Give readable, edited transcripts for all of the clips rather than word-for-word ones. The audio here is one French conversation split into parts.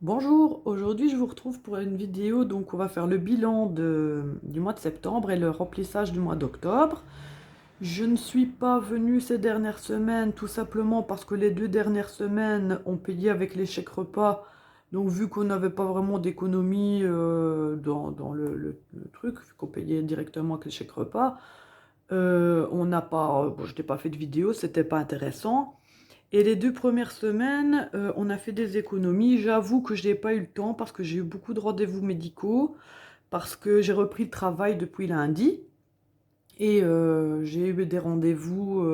Bonjour, aujourd'hui je vous retrouve pour une vidéo, donc on va faire le bilan du mois de septembre et le remplissage du mois d'octobre. Je ne suis pas venue ces dernières semaines tout simplement parce que les 2 dernières semaines on payait avec les chèques repas, donc vu qu'on n'avait pas vraiment d'économie dans le truc, vu qu'on payait directement avec les chèques repas, on n'a pas, bon, je n'ai pas fait de vidéo, c'était pas intéressant. Et les 2 premières semaines, on a fait des économies. J'avoue que je n'ai pas eu le temps parce que j'ai eu beaucoup de rendez-vous médicaux, parce que j'ai repris le travail depuis lundi. Et j'ai eu des rendez-vous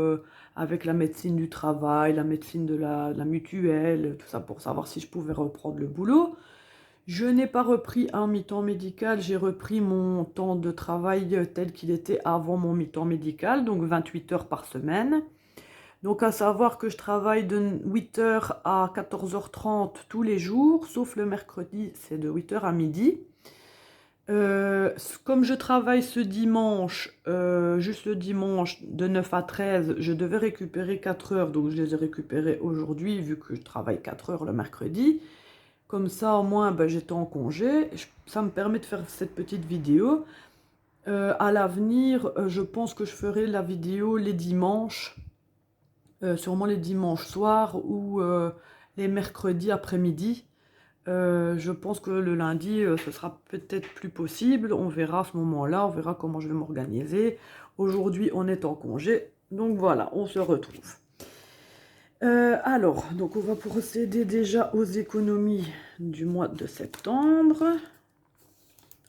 avec la médecine du travail, la médecine de la mutuelle, tout ça pour savoir si je pouvais reprendre le boulot. Je n'ai pas repris un mi-temps médical, j'ai repris mon temps de travail tel qu'il était avant mon mi-temps médical, donc 28 heures par semaine. Donc à savoir que je travaille de 8 heures à 14h30 tous les jours, sauf le mercredi, c'est de 8 heures à midi. Comme je travaille ce dimanche, juste le dimanche de 9 à 13, je devais récupérer 4 heures, donc je les ai récupérées aujourd'hui vu que je travaille 4 heures le mercredi. Comme ça au moins ben, j'étais en congé, ça me permet de faire cette petite vidéo. À l'avenir, je pense que je ferai la vidéo les dimanches. Sûrement les dimanches soirs ou les mercredis après-midi. Je pense que le lundi, ce sera peut-être plus possible. On verra à ce moment-là, on verra comment je vais m'organiser. Aujourd'hui, on est en congé, donc voilà, on se retrouve. Alors, donc on va procéder déjà aux économies du mois de septembre.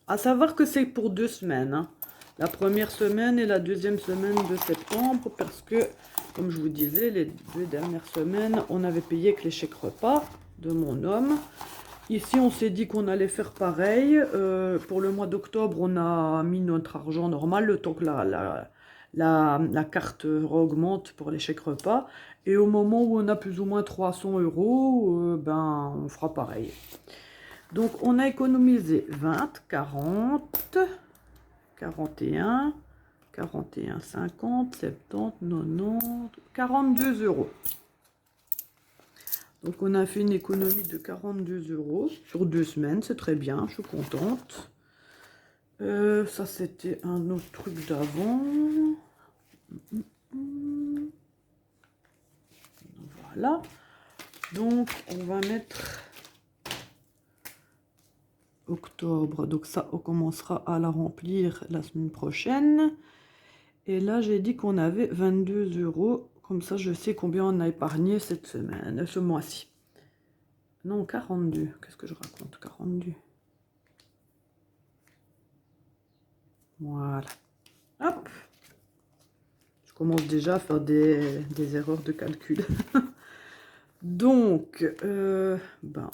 À savoir que c'est pour 2 semaines, hein. La première semaine et la deuxième semaine de septembre, parce que, comme je vous disais, les 2 dernières semaines, on avait payé avec les chèques repas de mon homme. Ici, on s'est dit qu'on allait faire pareil. Pour le mois d'octobre, on a mis notre argent normal, le temps que la carte augmente pour les chèques repas. Et au moment où on a plus ou moins 300 euros, ben, on fera pareil. Donc on a économisé 20, 40, 41, 41, 50, 70, 90, 42 euros. Donc on a fait une économie de 42 euros sur 2 semaines, c'est très bien, je suis contente. Ça c'était un autre truc d'avant. Voilà. Donc on va mettre octobre. Donc ça, on commencera à la remplir la semaine prochaine. Et là, j'ai dit qu'on avait 22 euros. Comme ça, je sais combien on a épargné cette semaine, ce mois-ci. Non, 42. Qu'est-ce que je raconte? 42. Voilà. Hop. Je commence déjà à faire des erreurs de calcul. Donc, ben,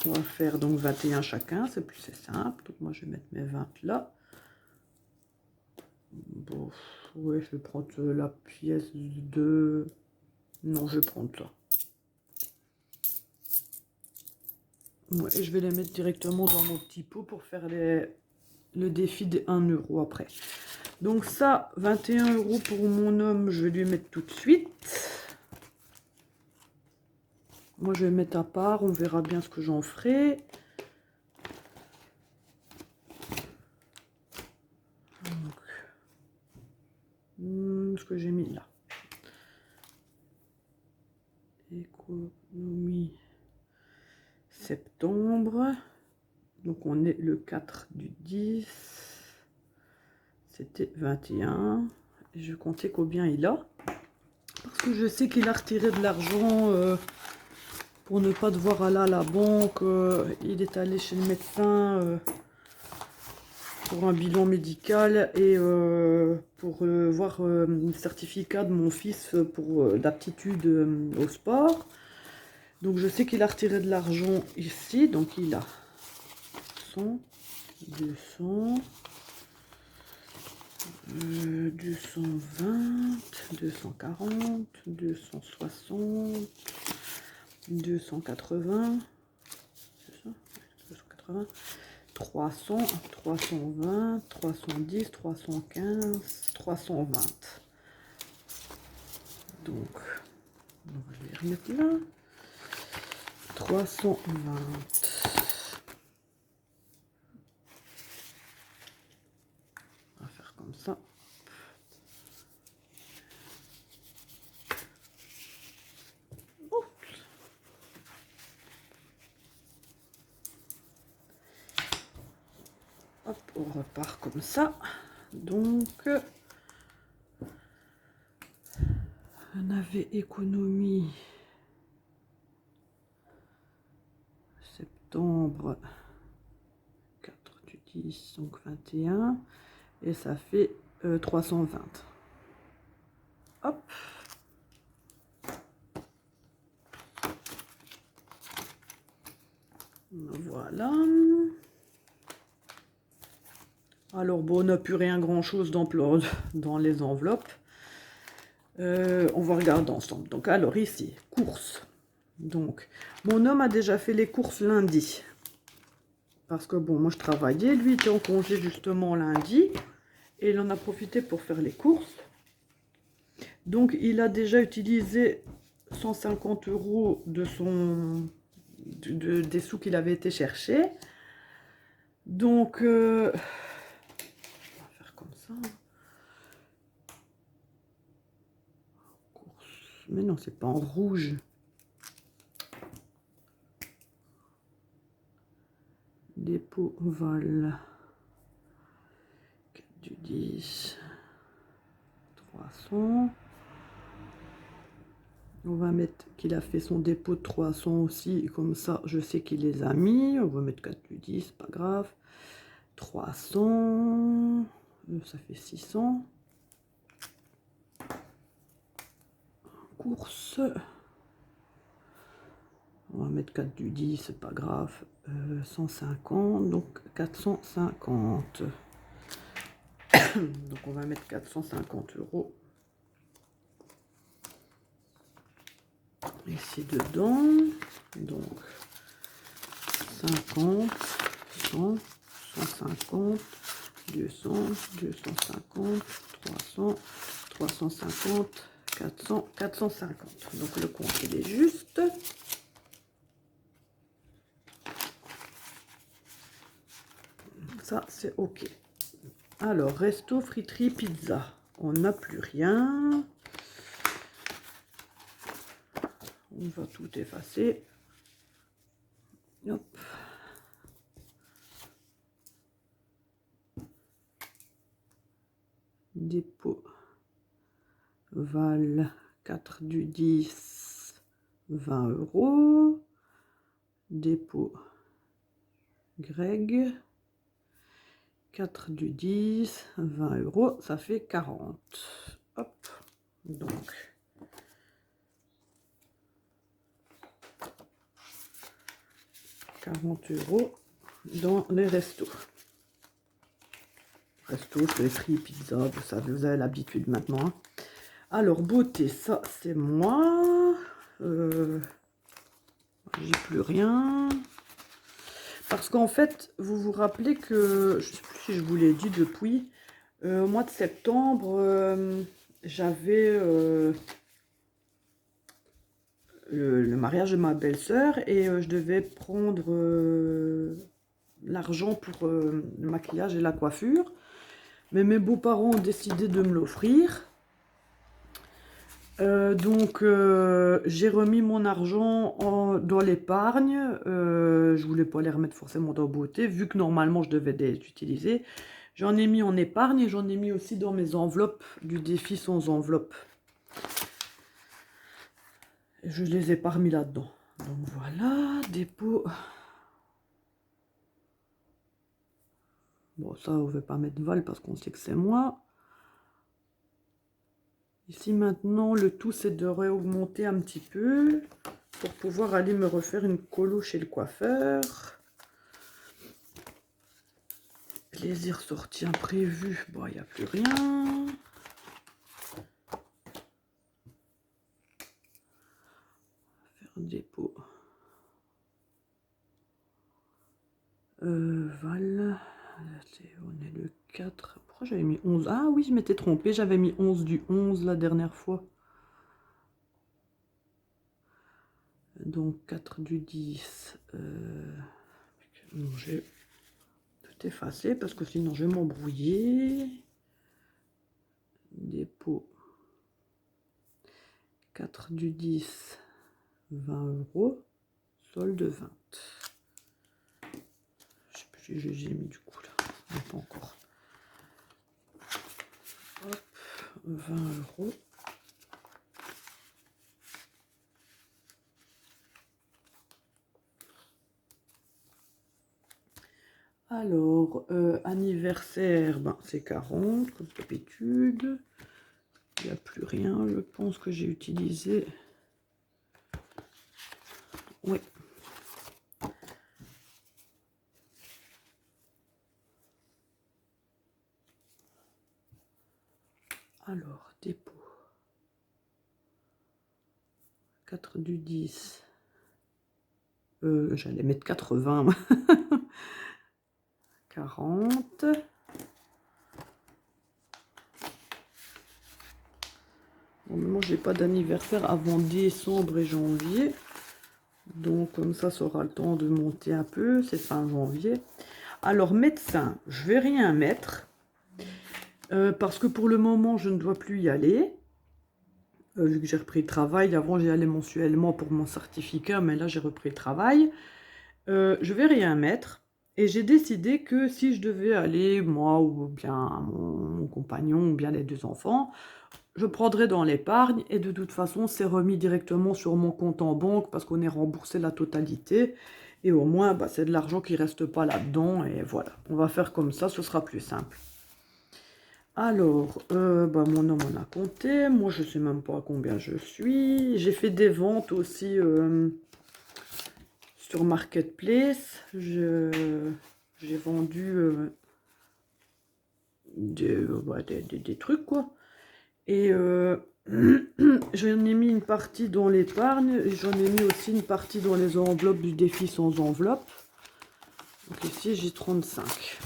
on va faire donc 21 chacun. C'est simple. Donc, moi, je vais mettre mes 20 là. Bon, ouais, je vais prendre la pièce de... Non, je vais prendre ça. Ouais, et je vais les mettre directement dans mon petit pot pour faire le défi des 1 euro après. Donc ça, 21 euros pour mon homme, je vais lui mettre tout de suite. Moi, je vais mettre à part, on verra bien ce que j'en ferai. Ce que j'ai mis là. Économie septembre. Donc on est le 4 du 10. C'était 21. Et je comptais combien il a. Parce que je sais qu'il a retiré de l'argent pour ne pas devoir aller à la banque. Il est allé chez le médecin pour un bilan médical et pour voir le certificat de mon fils pour d'aptitude au sport. Donc je sais qu'il a retiré de l'argent ici. Donc il a 100, 200, 220, 240, 260, 280, c'est ça, 280, 300, 320, 310, 315, 320. Donc, on va les remettre là. 320. Hop, on repart comme ça. Donc, on avait économie septembre 4 du 10, donc 21. Et ça fait 320. Hop. Voilà. Alors bon, on n'a plus rien grand chose dans les enveloppes. On va regarder ensemble. Donc alors ici, courses. Donc, mon homme a déjà fait les courses lundi. Parce que bon, moi je travaillais, lui était en congé justement lundi. Et il en a profité pour faire les courses. Donc il a déjà utilisé 150 € de des sous qu'il avait été chercher. Donc, on va faire comme ça. Mais non, c'est pas en rouge. Dépôt vol. 4 du 10. 300. On va mettre qu'il a fait son dépôt de 300 aussi. Comme ça, je sais qu'il les a mis. On va mettre 4 du 10, pas grave. 300. Ça fait 600. Course. On va mettre 4 du 10, c'est pas grave. 150, donc 450. Donc on va mettre 450 € ici dedans. Donc 50, 100, 150, 200, 250, 300, 350, 400, 450. Donc le compte il est juste. Ça c'est ok. Alors resto, friterie, pizza. On n'a plus rien. On va tout effacer. Hop. Dépôt. Val 4 du 10, 20 €. Dépôt. Greg. 4 du 10, 20 €. Ça fait 40. Hop. Donc. €40 dans les restos. Resto, friterie, pizza, vous savez, vous avez l'habitude maintenant. Hein. Alors, beauté, ça c'est moi. J'ai plus rien. Parce qu'en fait, vous vous rappelez que, je ne sais plus si je vous l'ai dit depuis, au mois de septembre, j'avais le mariage de ma belle-sœur et je devais prendre l'argent pour le maquillage et la coiffure. Mais mes beaux-parents ont décidé de me l'offrir. Donc, j'ai remis mon argent dans l'épargne. Je voulais pas les remettre forcément dans beauté, vu que normalement je devais les utiliser. J'en ai mis en épargne et j'en ai mis aussi dans mes enveloppes du défi sans enveloppe. Et je les ai pas remis là-dedans. Donc voilà, dépôt. Bon, ça, on ne va pas mettre Val parce qu'on sait que c'est moi. Ici maintenant, le tout c'est de réaugmenter un petit peu pour pouvoir aller me refaire une colo chez le coiffeur. Plaisir sorti imprévu, bon, il n'y a plus rien. Faire un dépôt. Val, on est le 4. Pourquoi j'avais mis 11? Ah oui, je m'étais trompée, j'avais mis 11 du 11 la dernière fois. Donc 4 du 10. Non, j'ai tout effacé parce que sinon je vais m'embrouiller. Dépôt. 4 du 10. 20 €. Solde 20. Je sais plus, j'ai mis du coup là. Non, pas encore. Hop, 20 €. Alors, anniversaire, ben, c'est 40, comme d'habitude. Il n'y a plus rien, je pense que j'ai utilisé. Oui. Alors, dépôt. 4 du 10. J'allais mettre 80. 40. Normalement, j'ai pas d'anniversaire avant décembre et janvier. Donc, comme ça aura le temps de monter un peu. C'est fin janvier. Alors, médecin, je vais rien mettre. Parce que pour le moment, je ne dois plus y aller. Vu que j'ai repris le travail. Avant, j'y allais mensuellement pour mon certificat. Mais là, j'ai repris le travail. Je vais rien mettre. Et j'ai décidé que si je devais aller, moi ou bien mon compagnon ou bien les 2 enfants, je prendrais dans l'épargne et de toute façon, c'est remis directement sur mon compte en banque parce qu'on est remboursé la totalité. Et au moins, bah, c'est de l'argent qui reste pas là-dedans. Et voilà, on va faire comme ça, ce sera plus simple. Alors, bah, mon homme en a compté. Moi, je sais même pas à combien je suis. J'ai fait des ventes aussi sur Marketplace. J'ai vendu des trucs, quoi. Et j'en ai mis une partie dans l'épargne. Et j'en ai mis aussi une partie dans les enveloppes du défi sans enveloppe. Donc ici, j'ai 35.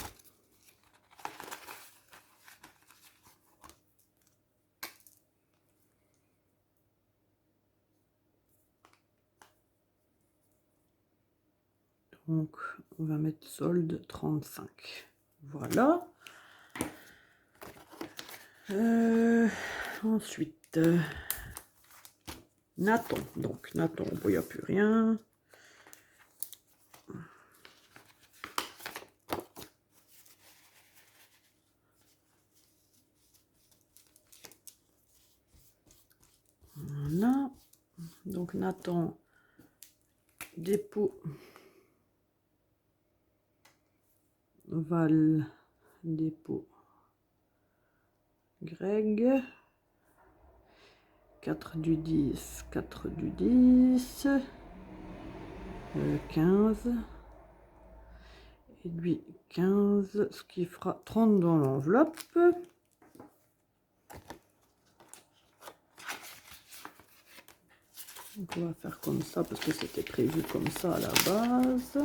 Donc, on va mettre solde 35. Voilà. Ensuite, Nathan. Donc, Nathan, il n'y a plus rien. Voilà. Donc, Nathan, dépôt. Val, dépôt. Greg. 4 du 10, 4 du 10, 15, et lui 15, ce qui fera 30 dans l'enveloppe. Donc on va faire comme ça parce que c'était prévu comme ça à la base.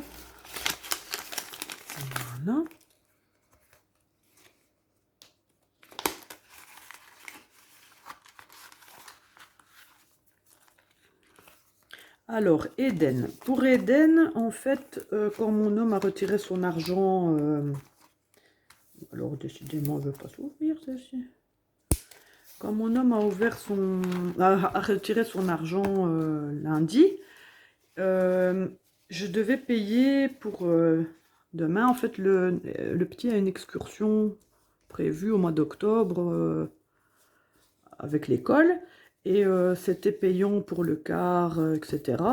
Voilà. Alors, Eden. Pour Eden, en fait, quand mon homme a retiré son argent... alors, décidément, elle ne veut pas s'ouvrir, celle-ci. Quand mon homme a retiré son argent lundi, je devais payer pour demain. En fait, le petit a une excursion prévue au mois d'octobre avec l'école. Et c'était payant pour le car, etc.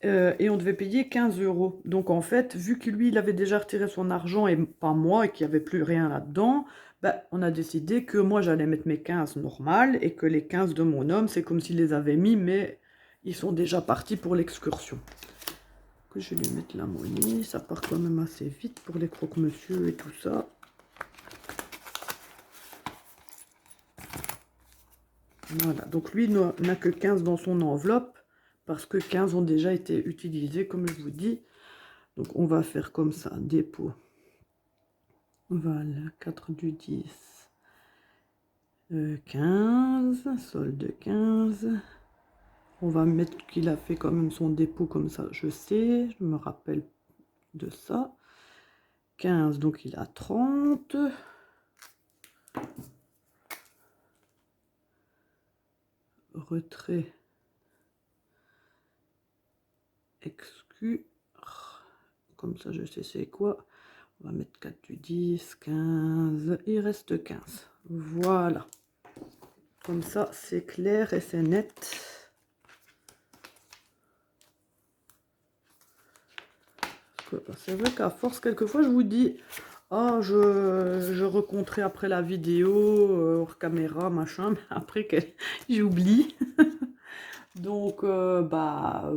Et on devait payer 15 €. Donc en fait, vu que lui, il avait déjà retiré son argent et pas moi, et qu'il n'y avait plus rien là-dedans, bah, on a décidé que moi, j'allais mettre mes 15 normales et que les 15 de mon homme, c'est comme s'il les avait mis, mais ils sont déjà partis pour l'excursion. Que je vais lui mettre la monnaie, ça part quand même assez vite pour les croque-monsieur et tout ça. Voilà, donc lui n'a que 15 dans son enveloppe, parce que 15 ont déjà été utilisés, comme je vous dis. Donc on va faire comme ça, dépôt. Voilà, 4 du 10. 15, solde 15. On va mettre qu'il a fait quand même son dépôt comme ça, je sais, je me rappelle de ça. 15, donc il a 30. Retrait. Exclu. Comme ça, je sais c'est quoi. On va mettre 4 du 10, 15. Il reste 15. Voilà. Comme ça, c'est clair et c'est net. C'est vrai qu'à force, quelquefois, je vous dis, ah, je recompterai après la vidéo, hors caméra, machin, mais après, j'oublie. Donc, voilà.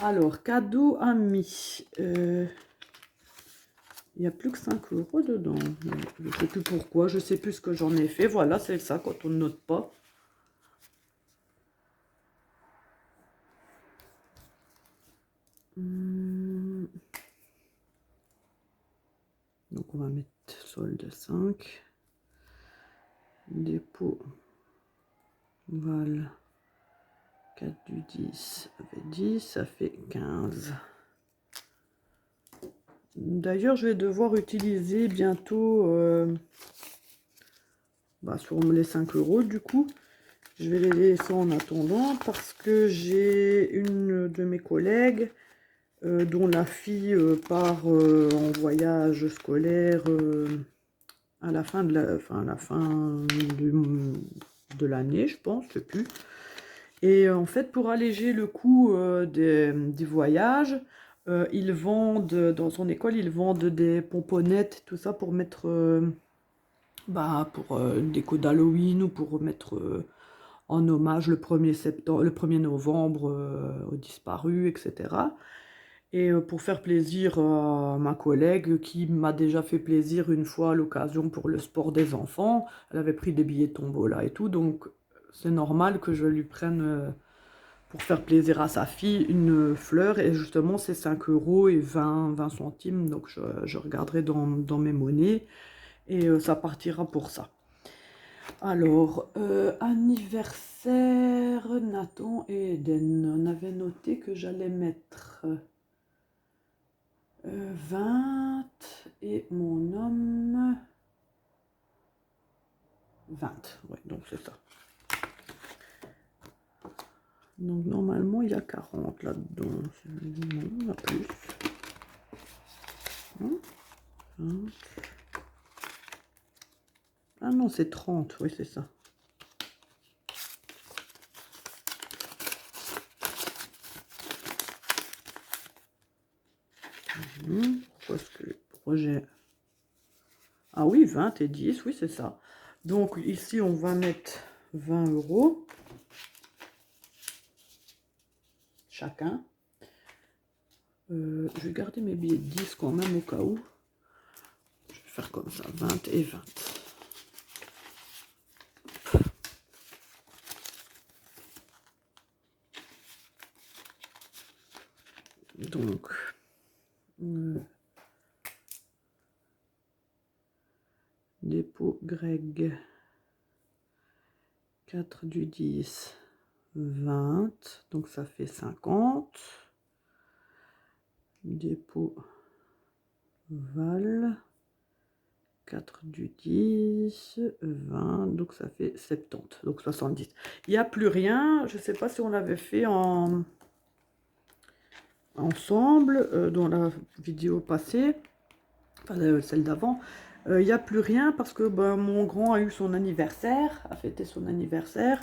Alors, cadeau ami. Il n'y a plus que 5 € dedans. Je ne sais plus pourquoi, je ne sais plus ce que j'en ai fait. Voilà, c'est ça quand on ne note pas. Donc, on va mettre solde 5. Dépôt. Voilà. 4 du 10, ça fait 10, ça fait 15. D'ailleurs, je vais devoir utiliser bientôt sur les 5 € du coup. Je vais les laisser en attendant parce que j'ai une de mes collègues dont la fille part en voyage scolaire à la fin de l'année, je pense, je sais plus. Et en fait, pour alléger le coût des voyages, ils vendent, dans son école, ils vendent des pomponnettes, tout ça pour mettre, pour une déco d'Halloween ou pour mettre en hommage le 1er septembre, le 1er novembre aux disparus, etc. Et pour faire plaisir à ma collègue qui m'a déjà fait plaisir une fois à l'occasion pour le sport des enfants, elle avait pris des billets tombola et tout, donc c'est normal que je lui prenne pour faire plaisir à sa fille une fleur, et justement c'est 5 € et 20 centimes, donc je regarderai dans mes monnaies et ça partira pour ça. Alors, anniversaire Nathan et Eden, on avait noté que j'allais mettre 20 et mon homme 20, ouais, donc c'est ça. Donc normalement il y a 40 là-dedans. Non, il y a plus. Non, 20. Ah non, c'est 30, oui c'est ça. Pourquoi j'ai... Ah oui, 20 et 10, oui c'est ça. Donc ici on va mettre 20 € chacun. Je vais garder mes billets de 10 quand même au cas où. Je vais faire comme ça, 20 et 20. Donc, dépôt Greg, 4 du 10, 20, donc ça fait 50. Dépôt Val, 4 du 10, 20, donc ça fait 70, donc 70. Il n'y a plus rien, je ne sais pas si on l'avait fait ensemble dans la vidéo passée, enfin celle d'avant. Il n'y a plus rien parce que mon grand a eu son anniversaire, a fêté son anniversaire,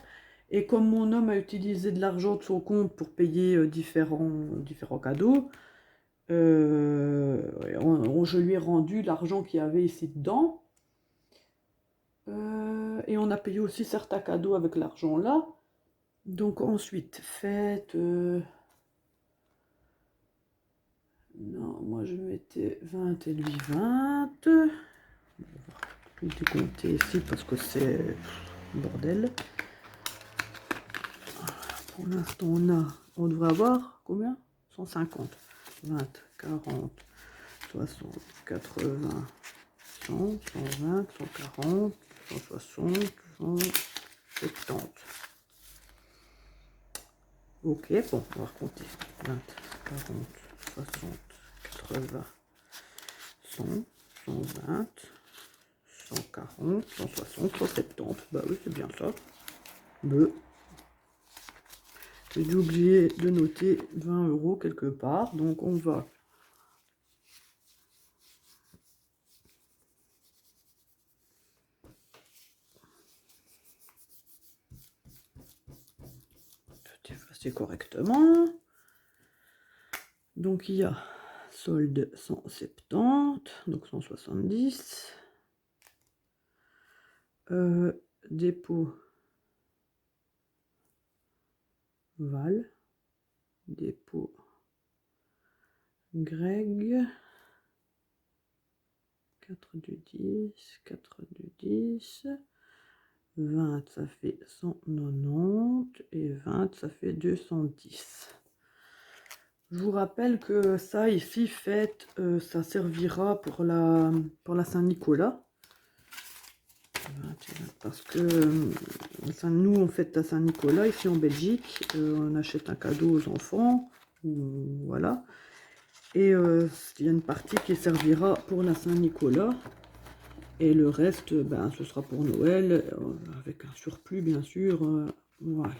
et comme mon homme a utilisé de l'argent de son compte pour payer différents cadeaux, je lui ai rendu l'argent qu'il y avait ici dedans, et on a payé aussi certains cadeaux avec l'argent là. Donc ensuite, fête... Non, moi je mettais 20 et lui 20. On va tout décompter ici parce que c'est bordel. Pour l'instant, on devrait avoir combien? 150. 20, 40, 60, 80, 100, 120, 140, 160, 170. Ok, bon, on va recompter. 20, 40, 60, 80, 100, 120, 140, 160, 170. Bah oui, c'est bien ça. J'ai dû oublier de noter 20 € quelque part. Donc on va ajuster correctement. Donc il y a solde 170, donc 170. Dépôt Val, dépôt Greg, 4 du 10, 4 du 10, 20 ça fait 190 et 20 ça fait 210. Je vous rappelle que ça ici, fête, ça servira pour la Saint-Nicolas. Parce que nous, on fête la Saint-Nicolas ici en Belgique. On achète un cadeau aux enfants. Voilà. Et il y a une partie qui servira pour la Saint-Nicolas. Et le reste, ben, ce sera pour Noël, avec un surplus, bien sûr. Voilà.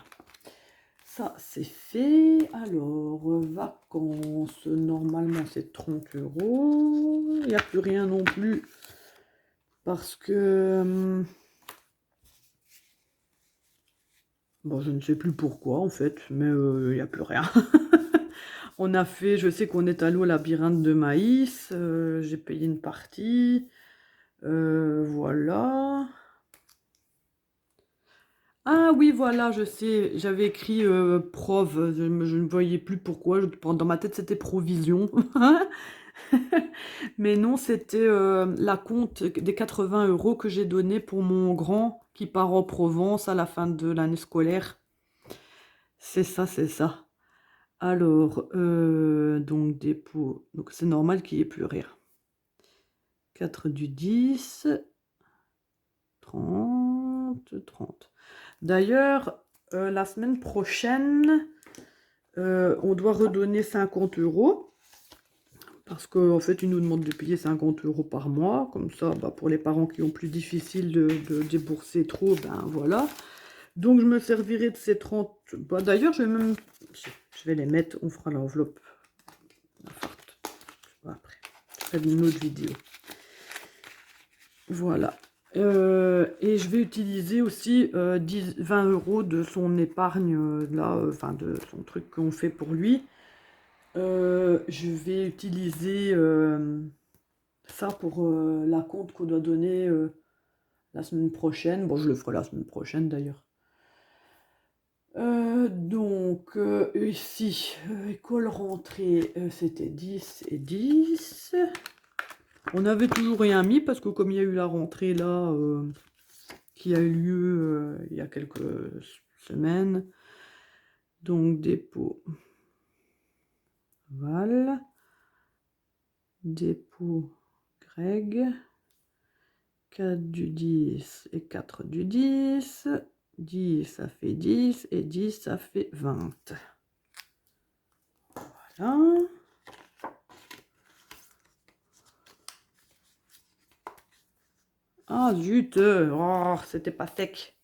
Ça, c'est fait. Alors, vacances, normalement, c'est 30 €. Il n'y a plus rien non plus. Parce que... bon, je ne sais plus pourquoi, en fait. Mais il n'y a plus rien. On a fait... Je sais qu'on est allé au labyrinthe de maïs. J'ai payé une partie. Voilà. Ah oui, voilà, je sais, j'avais écrit prof, je ne voyais plus pourquoi, dans ma tête c'était provision. Mais non, c'était la compte des 80 € que j'ai donné pour mon grand qui part en Provence à la fin de l'année scolaire. C'est ça, c'est ça. Alors, donc dépôt, donc c'est normal qu'il n'y ait plus rien. 4 du 10, 30, 30. D'ailleurs, la semaine prochaine, on doit redonner 50 €. Parce qu'en fait, ils nous demandent de payer 50 € par mois. Comme ça, bah, pour les parents qui ont plus difficile de débourser trop, ben voilà. Donc, je me servirai de ces 30. Bah, d'ailleurs, je vais les mettre, on fera l'enveloppe. Après, je ferai une autre vidéo. Voilà. Et je vais utiliser aussi 20 € de son épargne, là, enfin de son truc qu'on fait pour lui. Je vais utiliser ça pour la compte qu'on doit donner la semaine prochaine. Bon, je le ferai la semaine prochaine d'ailleurs. Donc, ici, école rentrée, c'était 10 et 10. On n'avait toujours rien mis parce que comme il y a eu la rentrée là, qui a eu lieu il y a quelques semaines. Donc, dépôt Val, dépôt Greg, 4 du 10 et 4 du 10. 10, ça fait 10 et 10, ça fait 20. Voilà. Ah zut, oh, c'était pas sec.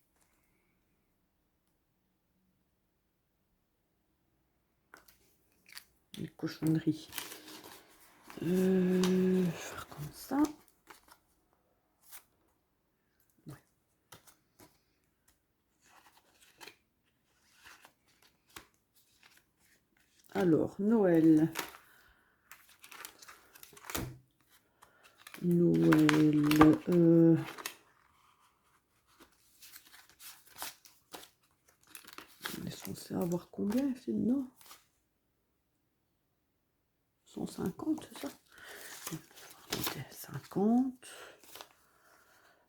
Les cochonneries. Faire comme ça. Ouais. Alors, Noël. Noël. On est censé avoir combien ici dedans? 150, c'est ça? 50,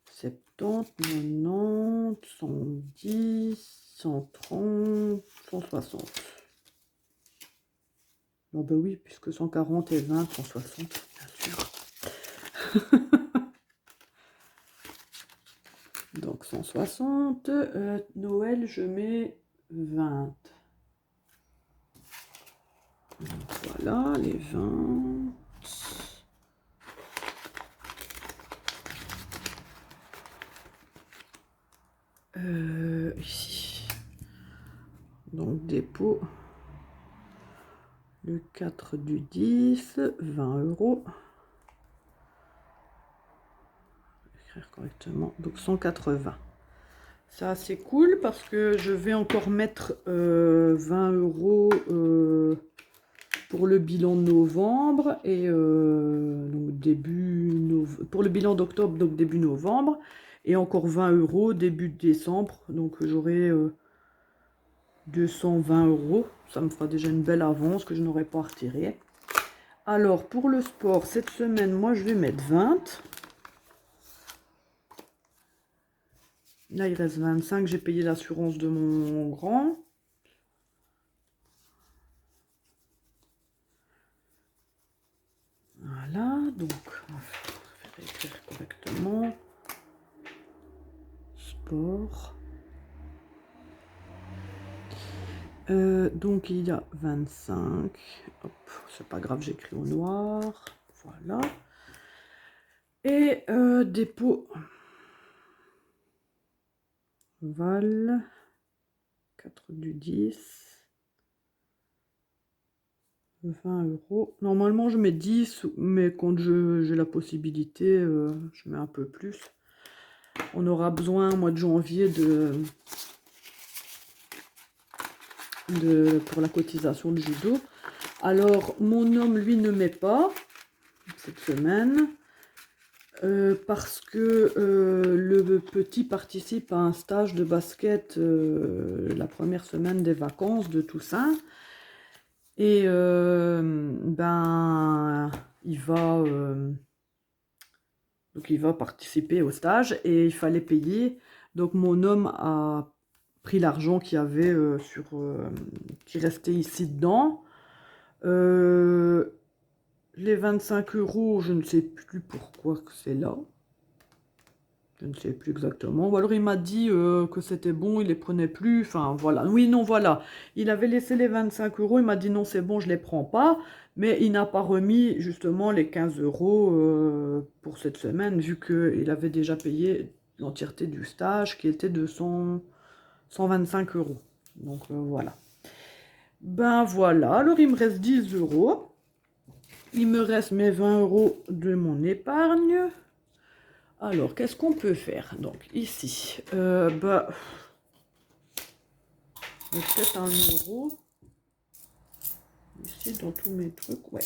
70, 90, 110, 130, 160. Non, bah oui, puisque 140 et 20, 160, bien sûr. Donc 160, Noël, je mets 20. Donc voilà, les 20. Ici. Donc dépôt. Le 4 du 10, 20 €. Écrire correctement. Donc 180. C'est assez cool parce que je vais encore mettre 20 € pour le bilan de novembre et donc pour le bilan d'octobre, donc début novembre, et encore 20 € début décembre. Donc j'aurai 220 €. Ça me fera déjà une belle avance que je n'aurai pas à retirer. Alors pour le sport, cette semaine, moi je vais mettre 20. Là, il reste 25. J'ai payé l'assurance de mon grand. Voilà, donc on va faire écrire correctement. Sport. Donc il y a 25. Hop, c'est pas grave, j'écris au noir. Voilà. Et dépôt. Val. 4 du 10. 20 €. Normalement, je mets 10, mais quand j'ai la possibilité, je mets un peu plus. On aura besoin, au mois de janvier, pour la cotisation de judo. Alors, mon homme, lui, ne met pas cette semaine. Parce que le petit participe à un stage de basket la première semaine des vacances de Toussaint. Et ben, donc il va participer au stage et il fallait payer. Donc mon homme a pris l'argent qu'il y avait qui restait ici dedans. Les 25 €, je ne sais plus pourquoi que c'est là. Je ne sais plus exactement. Ou alors il m'a dit que c'était bon, il les prenait plus. Enfin voilà. Oui, non, voilà. Il avait laissé les 25 €. Il m'a dit non, c'est bon, je les prends pas. Mais il n'a pas remis justement les 15 € pour cette semaine, vu qu'il avait déjà payé l'entièreté du stage qui était de 125 €. Donc voilà. Ben voilà. Alors il me reste 10 €. Il me reste mes 20 € de mon épargne. Alors, qu'est-ce qu'on peut faire? Donc, ici, bah, peut-être 1 €. Ici, dans tous mes trucs, ouais.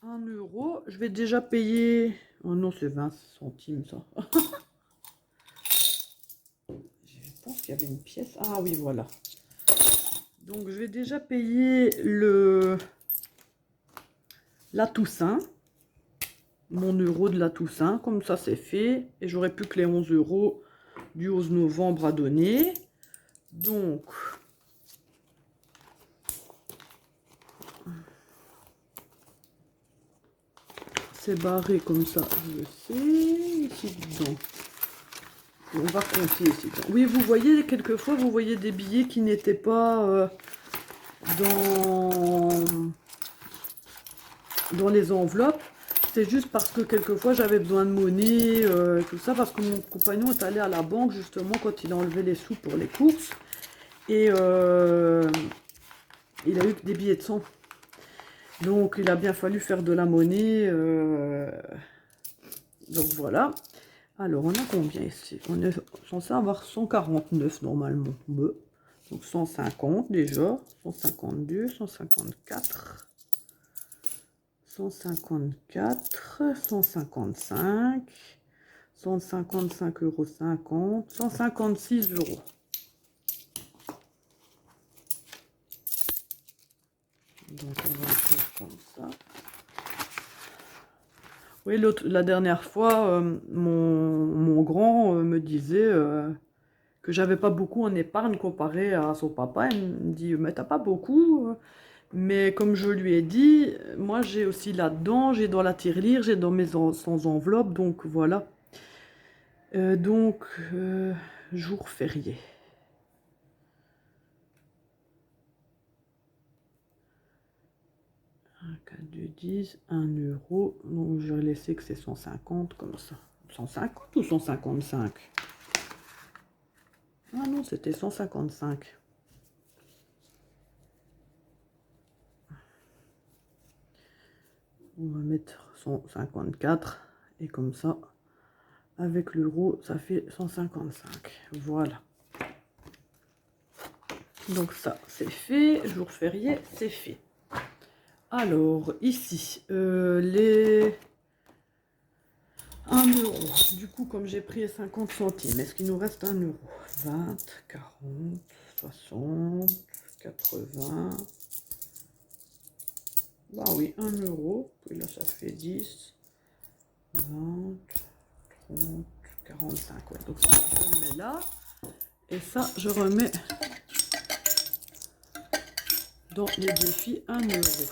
1 €. Je vais déjà payer... Oh non, c'est 20 centimes, ça. Je pense qu'il y avait une pièce. Ah oui, voilà. Donc, je vais déjà payer la Toussaint. Mon euro de la Toussaint. Comme ça, c'est fait. Et j'aurai plus que les 11 € du 11 novembre à donner. Donc... c'est barré comme ça, je sais. Ici dedans. On va compter ici dedans. Oui, vous voyez, quelquefois, vous voyez des billets qui n'étaient pas dans les enveloppes. C'est juste parce que quelquefois, j'avais besoin de monnaie, tout ça, parce que mon compagnon est allé à la banque, justement, quand il a enlevé les sous pour les courses. Et il a eu des billets de 100. Donc, il a bien fallu faire de la monnaie. Donc, voilà. Alors, on a combien ici? On est censé avoir 149 normalement. Donc 150 déjà, 152, 154, 154, 155, 155,50 €, 156 €. Donc on va faire comme ça. Oui, la dernière fois, mon grand me disait que j'avais pas beaucoup en épargne comparé à son papa. Il me dit, mais t'as pas beaucoup. Mais comme je lui ai dit, moi j'ai aussi là-dedans, j'ai dans la tirelire, j'ai dans mes sans enveloppe, donc voilà. Donc, jour férié. 1, 4, 2, 10, 1 €. Donc je vais laisser que c'est 150 comme ça. 150 ou 155? Ah non, c'était 155. On va mettre 154 et comme ça, avec l'euro, ça fait 155. Voilà. Donc ça, c'est fait. Jour férié, c'est fait. Alors, ici, les 1 euro. Du coup, comme j'ai pris 50 centimes, est-ce qu'il nous reste 1 euro? 20, 40, 60, 80. Bah oui, 1 euro. Puis là, ça fait 10, 20, 30, 45. Ouais, donc ça, je le mets là. Et ça, je remets dans les défis 1 euro.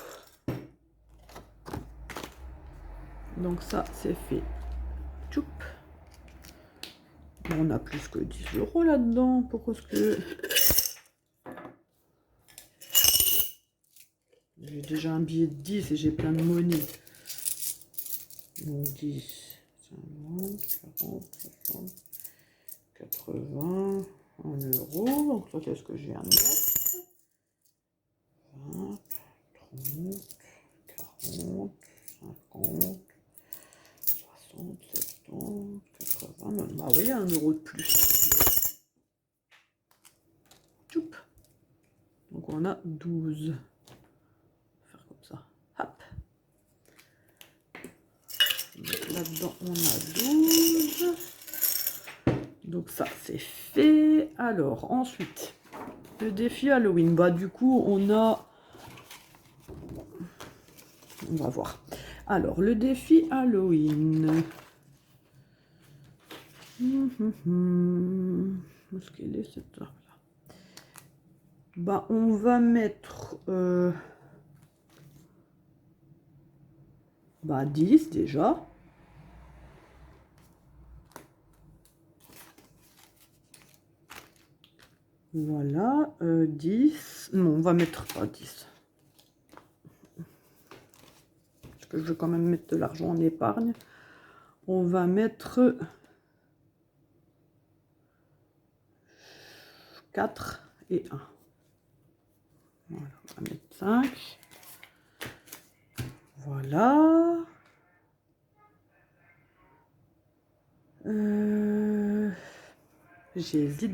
Donc ça, c'est fait. Tchoup. On a plus que 10 euros là-dedans. Pourquoi est-ce que... J'ai déjà un billet de 10 et j'ai plein de monnaie. Donc 10, 50, 40, 60, 80, 1 euro. Donc ça, qu'est-ce que je viens de mettre? 20, 30, 40, 50, 60, 70, 80. Bah oui, 1 euro de plus. Tchoup. Donc on a 12. Faire comme ça. Hop. Là-dedans, on a 12. Donc ça, c'est fait. Alors, ensuite, le défi Halloween. Bah, du coup, on a... On va voir. Alors, le défi Halloween. Où est-ce qu'elle est, cette heure-là? Bah, on va mettre... bah, 10 déjà. Voilà, 10. Non, on va mettre pas 10. Parce que je veux quand même mettre de l'argent en épargne. On va mettre 4 et 1. Voilà, on va mettre 5. Voilà. J'hésite.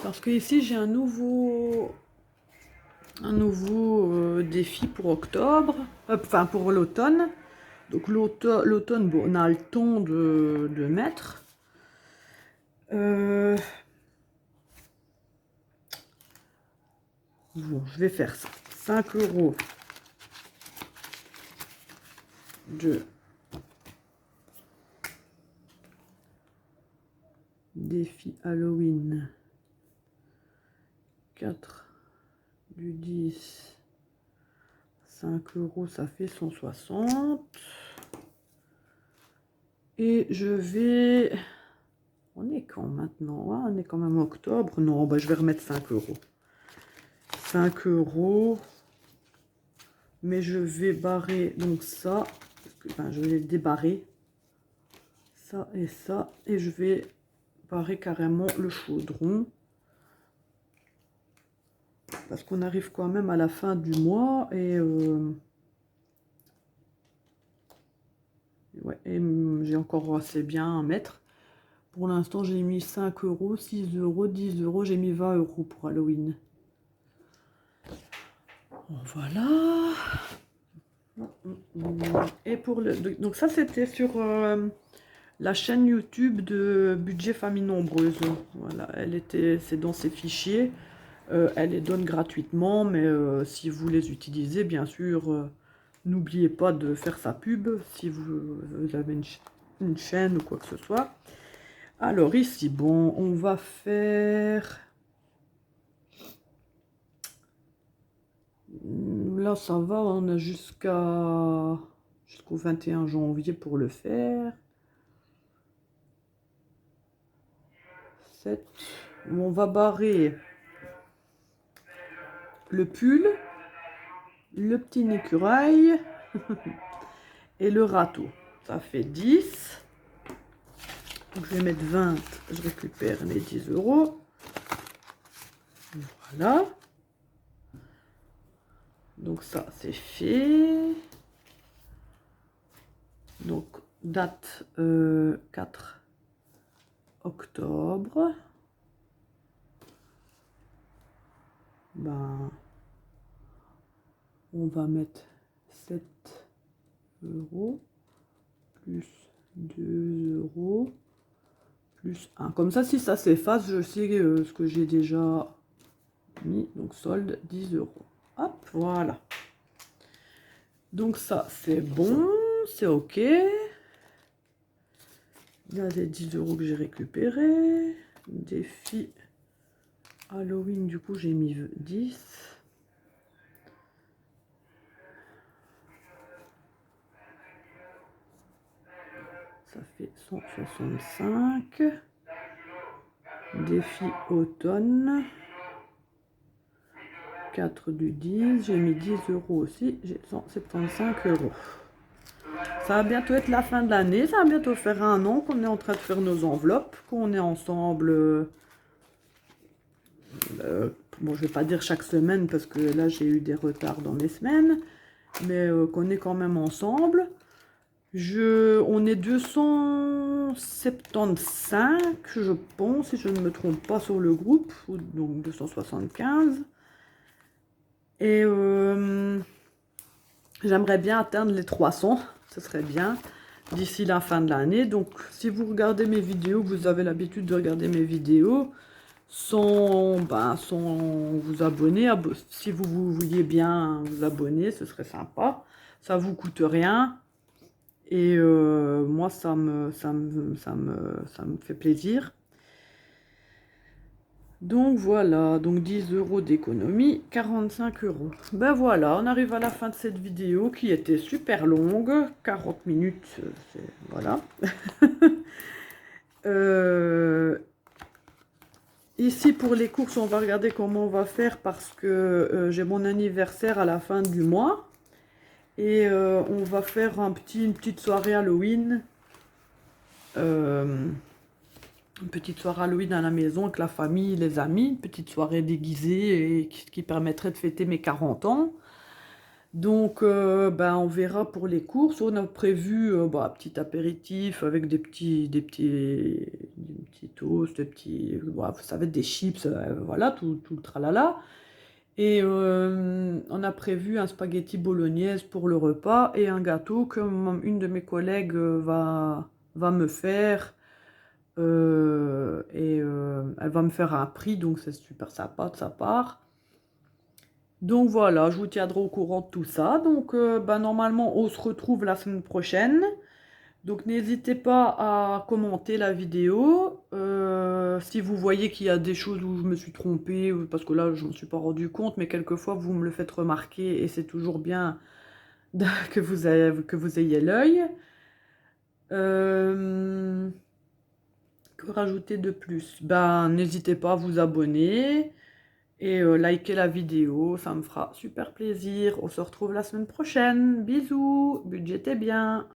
Parce que ici, j'ai un nouveau défi pour octobre. Enfin, pour l'automne. Donc, l'automne, bon, on a le temps de mettre. Bon, je vais faire ça. 5 euros de défi Halloween. 4 du 10. 5 euros, ça fait 160. Et je vais... On est quand maintenant? Ah, on est quand même en octobre. Non, bah, je vais remettre 5 euros. 5 euros. Mais je vais barrer donc ça. Enfin, je vais les débarrer. Ça et ça. Et je vais barrer carrément le chaudron. Parce qu'on arrive quand même à la fin du mois. Et, ouais, et j'ai encore assez bien à mettre. Pour l'instant, j'ai mis 5 euros, 6 euros, 10 euros. J'ai mis 20 euros pour Halloween. Voilà. Et pour le... Donc ça, c'était sur la chaîne YouTube de Budget Famille Nombreuse. Voilà, c'est dans ses fichiers. Elle les donne gratuitement, mais si vous les utilisez, bien sûr, n'oubliez pas de faire sa pub si vous avez une chaîne ou quoi que ce soit. Alors ici, bon, on va faire... Là, ça va, on a jusqu'au 21 janvier pour le faire. 7. On va barrer le pull, le petit écureuil et le râteau. Ça fait 10. Donc, je vais mettre 20. Je récupère les 10 euros. Voilà. Donc ça, c'est fait. Donc, date 4 octobre. Ben, on va mettre 7 euros plus 2 euros plus 1. Comme ça, si ça s'efface, je sais ce que j'ai déjà mis. Donc, solde 10 euros. Hop, voilà. Donc ça, c'est bon, c'est OK. Il y a les 10 euros que j'ai récupérés. Défi Halloween, du coup, j'ai mis 10. Ça fait 165. Défi automne. 4 du 10. J'ai mis 10 euros aussi. J'ai 175 euros. Ça va bientôt être la fin de l'année. Ça va bientôt faire 1 an qu'on est en train de faire nos enveloppes. Qu'on est ensemble. Bon, je vais pas dire chaque semaine parce que là, j'ai eu des retards dans mes semaines. Mais qu'on est quand même ensemble. On est 275, je pense, si je ne me trompe pas sur le groupe, donc 275. Et j'aimerais bien atteindre les 300, ce serait bien, d'ici la fin de l'année. Donc, si vous regardez mes vidéos, vous avez l'habitude de regarder mes vidéos, sans vous abonner, si vous vouliez bien vous abonner, ce serait sympa. Ça vous coûte rien. Et moi, ça me fait plaisir. Donc voilà, donc 10 euros d'économie, 45 euros. Ben voilà, on arrive à la fin de cette vidéo qui était super longue, 40 minutes, voilà. Ici pour les courses, on va regarder comment on va faire parce que j'ai mon anniversaire à la fin du mois. Et on va faire une petite soirée Halloween. Une petite soirée Halloween à la maison avec la famille, les amis. Une petite soirée déguisée et qui permettrait de fêter mes 40 ans. Donc, on verra pour les courses. On a prévu un petit apéritif avec des petits toasts, vous savez, des chips, voilà, tout le tralala. Et on a prévu un spaghetti bolognaise pour le repas et un gâteau que une de mes collègues va me faire. Elle va me faire un prix, donc c'est super sympa de sa part. Donc voilà, je vous tiendrai au courant de tout ça. Donc normalement, on se retrouve la semaine prochaine. Donc n'hésitez pas à commenter la vidéo. Si vous voyez qu'il y a des choses où je me suis trompée, parce que là je ne me suis pas rendu compte, mais quelquefois vous me le faites remarquer et c'est toujours bien que vous ayez l'œil. Que rajouter de plus? N'hésitez pas à vous abonner et liker la vidéo, ça me fera super plaisir. On se retrouve la semaine prochaine. Bisous, budgétez bien.